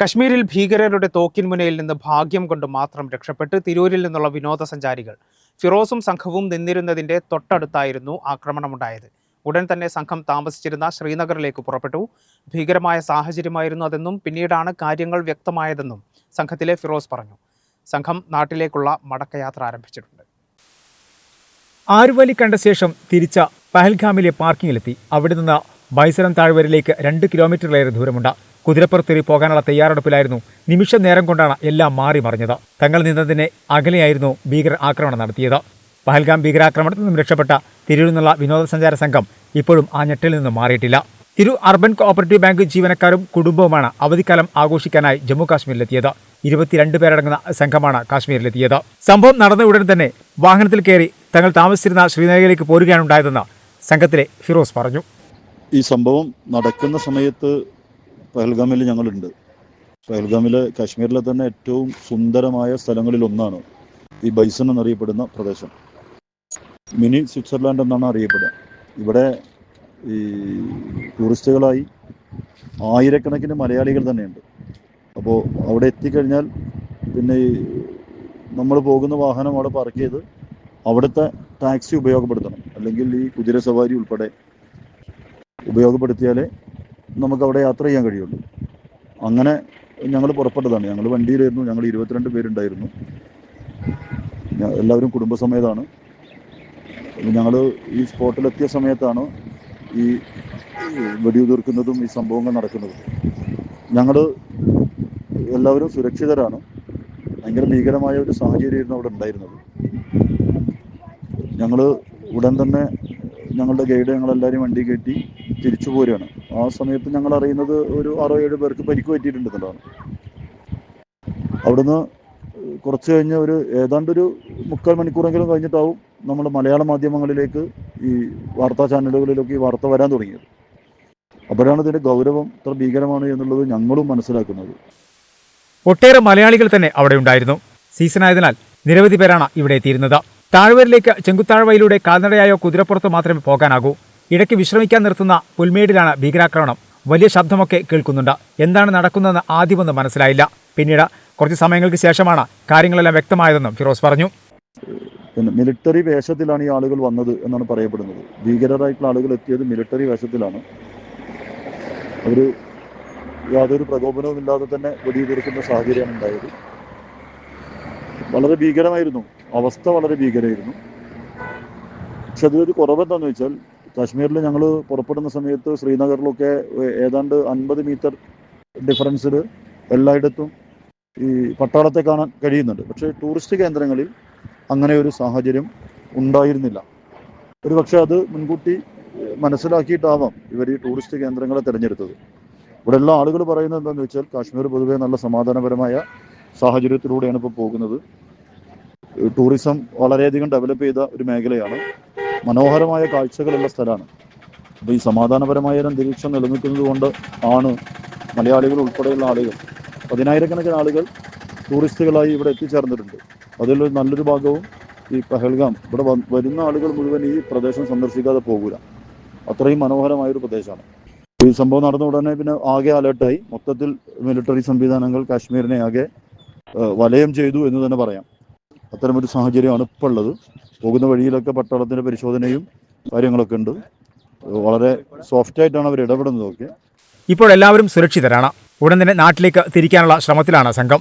കശ്മീരിൽ ഭീകരരുടെ തോക്കിൻ മുനയിൽ നിന്ന് ഭാഗ്യം കൊണ്ട് മാത്രം രക്ഷപ്പെട്ട് തിരൂരിൽ നിന്നുള്ള വിനോദസഞ്ചാരികൾ ഫിറോസും സംഘവും നിന്നിരുന്നതിന്റെ തൊട്ടടുത്തായിരുന്നു ആക്രമണമുണ്ടായത്. ഉടൻ തന്നെ സംഘം താമസിച്ചിരുന്ന ശ്രീനഗറിലേക്ക് പുറപ്പെട്ടു. ഭീകരമായ സാഹചര്യമായിരുന്നു അതെന്നും പിന്നീടാണ് കാര്യങ്ങൾ വ്യക്തമായതെന്നും സംഘത്തിലെ ഫിറോസ് പറഞ്ഞു. സംഘം നാട്ടിലേക്കുള്ള മടക്കയാത്ര ആരംഭിച്ചിട്ടുണ്ട്. ആരുവലി കണ്ട ശേഷം തിരിച്ച പഹൽഗാമിലെ പാർക്കിങ്ങിലെത്തി. അവിടെ നിന്ന് ബൈസരം താഴ്വരയിലേക്ക് 2 കിലോമീറ്ററിലേറെ ദൂരമുണ്ട്. കുതിരപ്പുറത്തേറി പോകാനുള്ള തയ്യാറെടുപ്പിലായിരുന്നു. നിമിഷ നേരം കൊണ്ടാണ് എല്ലാം മാറി മറിഞ്ഞത്. തങ്ങൾ നിന്നതിന് അകലെയായിരുന്നു ഭീകര ആക്രമണം നടത്തിയത്. പഹൽഗാം ഭീകരാക്രമണത്തിൽ നിന്നും രക്ഷപ്പെട്ട തിരൂരിൽ നിന്നുള്ള വിനോദസഞ്ചാര സംഘം ഇപ്പോഴും ആ ഞെട്ടിൽ നിന്നും മാറിയിട്ടില്ല. തിരൂർ അർബൻ കോഓപ്പറേറ്റീവ് ബാങ്ക് ജീവനക്കാരും കുടുംബവുമാണ് അവധിക്കാലം ആഘോഷിക്കാനായി ജമ്മു കാശ്മീരിലെത്തിയത്. 22 പേരടങ്ങുന്ന സംഘമാണ് കാശ്മീരിലെത്തിയത്. സംഭവം നടന്ന ഉടൻ തന്നെ വാഹനത്തിൽ കയറി തങ്ങൾ താമസിച്ചിരുന്ന ശ്രീനഗറിലേക്ക് പോരുകയാണുണ്ടായതെന്ന് സംഘത്തിലെ ഫിറോസ് പറഞ്ഞു. ഈ സംഭവം നടക്കുന്ന സമയത്ത് പഹൽഗാമിൽ ഞങ്ങളുണ്ട്. പഹൽഗാമിലെ കാശ്മീരിലെ തന്നെ ഏറ്റവും സുന്ദരമായ സ്ഥലങ്ങളിൽ ഒന്നാണ് ഈ ബൈസൺ എന്നറിയപ്പെടുന്ന പ്രദേശം. മിനി സ്വിറ്റ്സർലാൻഡ് എന്നാണ് അറിയപ്പെടുക. ഇവിടെ ഈ ടൂറിസ്റ്റുകളായി ആയിരക്കണക്കിന് മലയാളികൾ തന്നെയുണ്ട്. അപ്പോൾ അവിടെ എത്തിക്കഴിഞ്ഞാൽ പിന്നെ ഈ നമ്മൾ പോകുന്ന വാഹനം അവിടെ പാർക്ക് ചെയ്ത് അവിടുത്തെ ടാക്സി ഉപയോഗപ്പെടുത്തണം. അല്ലെങ്കിൽ ഈ കുതിര സവാരി ഉൾപ്പെടെ ഉപയോഗപ്പെടുത്തിയാലേ നമുക്കവിടെ യാത്ര ചെയ്യാൻ കഴിയുള്ളൂ. അങ്ങനെ ഞങ്ങൾ പുറപ്പെട്ടതാണ്. ഞങ്ങൾ വണ്ടിയിലായിരുന്നു. ഞങ്ങൾ 22 പേരുണ്ടായിരുന്നു. എല്ലാവരും കുടുംബസമേതാണ്. ഞങ്ങൾ ഈ സ്പോട്ടിലെത്തിയ സമയത്താണ് ഈ വെടിയുതിർക്കുന്നതും ഈ സംഭവങ്ങൾ നടക്കുന്നതും. ഞങ്ങൾ എല്ലാവരും സുരക്ഷിതരാണ്. ഭയങ്കര ഭീകരമായ ഒരു സാഹചര്യമായിരുന്നു അവിടെ ഉണ്ടായിരുന്നത്. ഞങ്ങൾ ഉടൻ തന്നെ ഞങ്ങളുടെ ഗൈഡ് ഞങ്ങളെല്ലാവരും വണ്ടി കയറ്റി തിരിച്ചു പോരുകയാണ്. ആ സമയത്ത് ഞങ്ങൾ അറിയുന്നത് ഒരു 6-7 പേർക്ക് പരിക്ക് പറ്റിയിട്ടുണ്ടെന്നുള്ളതാണ്. അവിടുന്ന് കുറച്ച് കഴിഞ്ഞ് ഏതാണ്ടൊരു 3/4 മണിക്കൂറെങ്കിലും കഴിഞ്ഞിട്ടാവും നമ്മൾ മലയാള മാധ്യമങ്ങളിലേക്ക് ഈ വാർത്താ ചാനലുകളിലൊക്കെ ഈ വാർത്ത വരാൻ തുടങ്ങിയത്. അപ്പോഴാണ് ഇതിൻ്റെ ഗൗരവം ഇത്ര ഭീകരമാണ് എന്നുള്ളത് ഞങ്ങളും മനസ്സിലാക്കുന്നത്. ഒട്ടേറെ മലയാളികൾ തന്നെ അവിടെ ഉണ്ടായിരുന്നു. സീസണായതിനാൽ നിരവധി പേരാണ് ഇവിടെ എത്തിയിരുന്നത്. താഴ്വരയിലേക്ക് ചെങ്കുത്താഴ്വയിലൂടെ കാൽനടയായോ കുതിരപ്പുറത്ത് മാത്രമേ പോകാനാകൂ. ഇടയ്ക്ക് വിശ്രമിക്കാൻ നിർത്തുന്ന പുൽമേടിലാണ് ഭീകരാക്രമണം. വലിയ ശബ്ദമൊക്കെ കേൾക്കുന്നുണ്ട്. എന്താണ് നടക്കുന്നതെന്ന് ആദ്യമൊന്നും മനസ്സിലായില്ല. പിന്നീട് കുറച്ച് സമയങ്ങൾക്ക് ശേഷമാണ് കാര്യങ്ങളെല്ലാം വ്യക്തമായതെന്നും ഫിറോസ് പറഞ്ഞു. പിന്നെ മിലിറ്ററി വേഷത്തിലാണ് ഈ ആളുകൾ വന്നത് എന്നാണ് പറയപ്പെടുന്നത്. ഭീകരരായിട്ടുള്ള ആളുകൾ എത്തിയത് മിലിറ്ററി വേഷത്തിലാണ്. അവർ യാതൊരു പ്രകോപനവും ഇല്ലാതെ തന്നെ വെടിയുതിർക്കുന്ന സാഹചര്യമാണ് ഉണ്ടായത്. വളരെ ഭീകരമായിരുന്നു. അവസ്ഥ വളരെ ഭീകരമായിരുന്നു. പക്ഷെ അതിലൊരു കുറവെന്താണെന്ന് വെച്ചാൽ കാശ്മീരിൽ ഞങ്ങൾ പുറപ്പെടുന്ന സമയത്ത് ശ്രീനഗറിലൊക്കെ ഏതാണ്ട് 50 മീറ്റർ ഡിഫറൻസിൽ എല്ലായിടത്തും ഈ പട്ടാളത്തെ കാണാൻ കഴിയുന്നുണ്ട്. പക്ഷേ ടൂറിസ്റ്റ് കേന്ദ്രങ്ങളിൽ അങ്ങനെ ഒരു സാഹചര്യം ഉണ്ടായിരുന്നില്ല. ഒരു പക്ഷേ അത് മുൻകൂട്ടി മനസ്സിലാക്കിയിട്ടാവാം ഇവർ ഈ ടൂറിസ്റ്റ് കേന്ദ്രങ്ങളെ തിരഞ്ഞെടുത്തത്. ഇവിടെ എല്ലാ ആളുകൾ പറയുന്നത് എന്താണെന്ന് വെച്ചാൽ കാശ്മീർ പൊതുവേ നല്ല സമാധാനപരമായ സാഹചര്യത്തിലൂടെയാണ് ഇപ്പോൾ പോകുന്നത്. ടൂറിസം വളരെയധികം ഡെവലപ്പ് ചെയ്ത ഒരു മേഖലയാണ്. മനോഹരമായ കാഴ്ചകളുള്ള സ്ഥലമാണ്. അപ്പോൾ ഈ സമാധാനപരമായ ഒരു അന്തരീക്ഷം നിലനിൽക്കുന്നത് കൊണ്ട് ആണ് മലയാളികൾ ഉൾപ്പെടെയുള്ള ആളുകൾ 10,000-കണക്കിന് ആളുകൾ ടൂറിസ്റ്റുകളായി ഇവിടെ എത്തിച്ചേർന്നിട്ടുണ്ട്. അതിൽ നല്ലൊരു ഭാഗവും ഈ പഹൽഗാം ഇവിടെ വരുന്ന ആളുകൾ മുഴുവൻ ഈ പ്രദേശം സന്ദർശിക്കാതെ പോകില്ല. അത്രയും മനോഹരമായൊരു പ്രദേശമാണ്. ഈ സംഭവം നടന്ന ഉടനെ പിന്നെ ആകെ അലേർട്ടായി. മൊത്തത്തിൽ മിലിറ്ററി സംവിധാനങ്ങൾ കാശ്മീരിനെ ആകെ വലയം ചെയ്തു എന്ന് തന്നെ പറയാം. അത്തരമൊരു സാഹചര്യമാണ് ഇപ്പോൾ ഉള്ളത്. പോകുന്ന വഴിയിലൊക്കെ പട്ടാളത്തിൻ്റെ പരിശോധനയും കാര്യങ്ങളൊക്കെ ഉണ്ട്. വളരെ സോഫ്റ്റായിട്ടാണ് അവർ ഇടപെടുന്നതൊക്കെ. ഇപ്പോൾ എല്ലാവരും സുരക്ഷിതരാണ്. ഉടൻ തന്നെ നാട്ടിലേക്ക് തിരിക്കാനുള്ള ശ്രമത്തിലാണ് സംഘം.